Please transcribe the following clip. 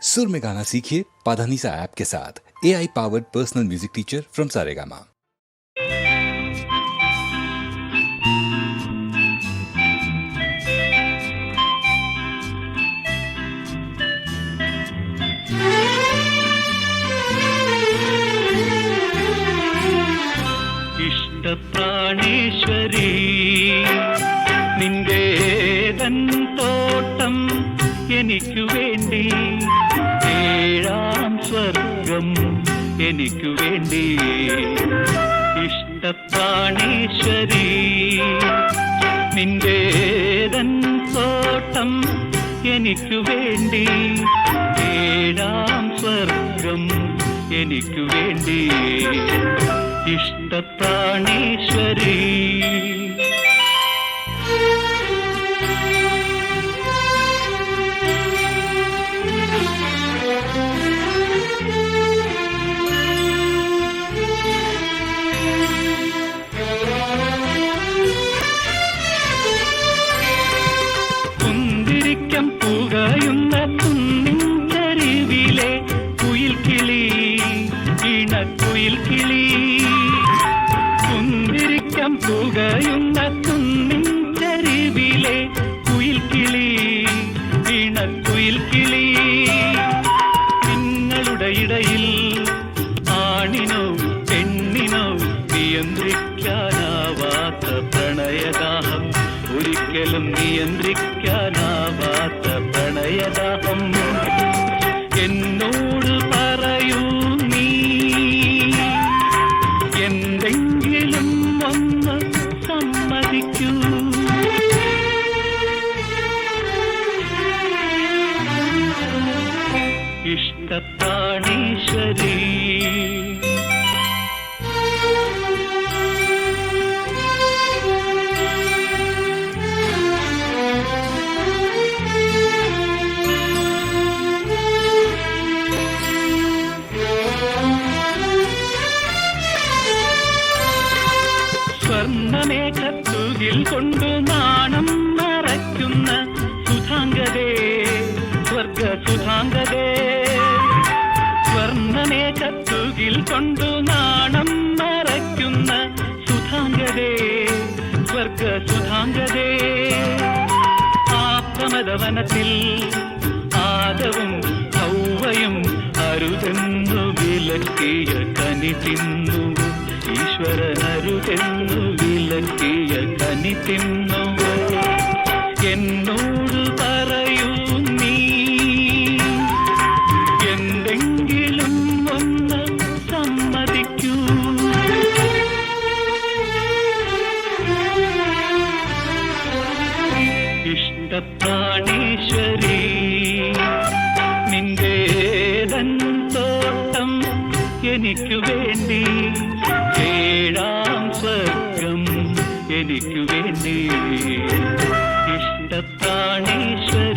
सुर में गाना सीखिए पाधानीसा ऐप के साथ। AI powered personal music teacher from Saregama. ഇഷ്ടപ്രാണേശ്വരി നിന്റേതൻ തോട്ടം എനിക്കു വേണ്ടി, ഏഴാം സ്വർഗം എനിക്കു വേണ്ടി. ഇഷ്ടപ്രാണേശ്വരി നിന്റേതൻ തോട്ടം എനിക്കു വേണ്ടി, ഏഴാം സ്വർഗം എനിക്കു വേണ്ടി. ഇഷ്ടപ്രാണേശ്വരി കുന്തിരിക്കം പുകയുന്ന കുന്നിൻ ചരിവിലെ കുയിൽ കിളി, ഇണക്കുയിൽ കിളി. കുന്തിരിക്കം പുകയുന്ന കുന്നിൻ ചരിവിലെ കുയിൽ കിളി, ഇണക്കുയിൽ കിളി. നിങ്ങളുടെ ഇടയിൽ ആണിനോ പെണ്ണിനോ നിയന്ത്രിക്കാനാവാത്ത പ്രണയദാഹം, ഒരിക്കലും നിയന്ത്രിക്കാനാവാത്ത പ്രണയദാഹം. എന്നോട് പറയൂ നീ എന്തെങ്കിലും ഒന്ന് സമ്മതിക്കൂ. ഇഷ്ടപ്രാണേശ്വരി സ്വർണ്ണമേഘത്തുകിൽ കൊണ്ടു നാണം മറയ്ക്കുന്ന സുധാംഗതേ, സ്വർഗ സുധാംഗതേ. സ്വർണ്ണമേഘത്തുകിൽ കൊണ്ടു നാണം മറയ്ക്കുന്ന സുധാംഗതേ, സ്വർഗ സുധാംഗതേ. ആപ്രമദവനത്തിൽ ആദവും ഹൗവയും അരുതെന്നു വിലക്കിയ കനി തിന്നു, ഈശ്വരനരുതെന്നു വിലക്കിയ കനി തിന്നു. എന്നോട് പറയൂ നീ എന്തെങ്കിലും ഒന്ന് സമ്മതിക്കൂ. ഇഷ്ടപ്രാണേശ്വരി നിന്റേതൻ തോട്ടം എനിക്കു വേണ്ടി, ഏഴാം സ്വർഗം എനിക്കു വേണ്ടി. ഇഷ്ടപ്രാണേശ്വരി